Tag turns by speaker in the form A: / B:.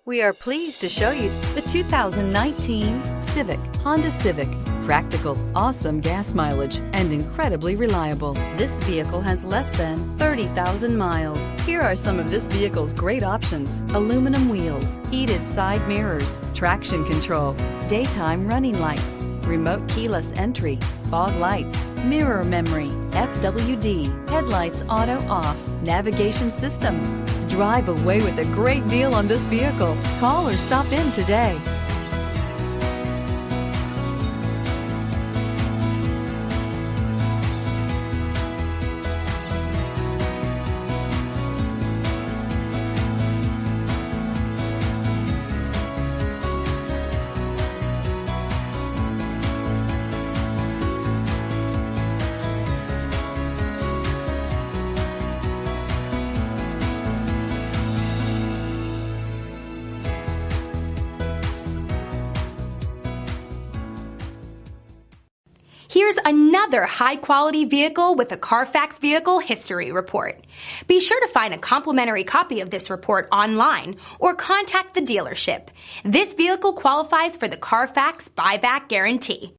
A: We are pleased to show you the 2019 Civic, Honda Civic. Practical, awesome gas mileage, and incredibly reliable. This vehicle has less than 30,000 miles. Here are some of this vehicle's great options: aluminum wheels, heated side mirrors, traction control, daytime running lights, remote keyless entry, fog lights, mirror memory, FWD, headlights auto off, navigation system. Drive away with a great deal on this vehicle. Call or stop in today.
B: Here's another high-quality vehicle with a Carfax Vehicle History Report. Be sure to find a complimentary copy of this report online or contact the dealership. This vehicle qualifies for the Carfax Buyback Guarantee.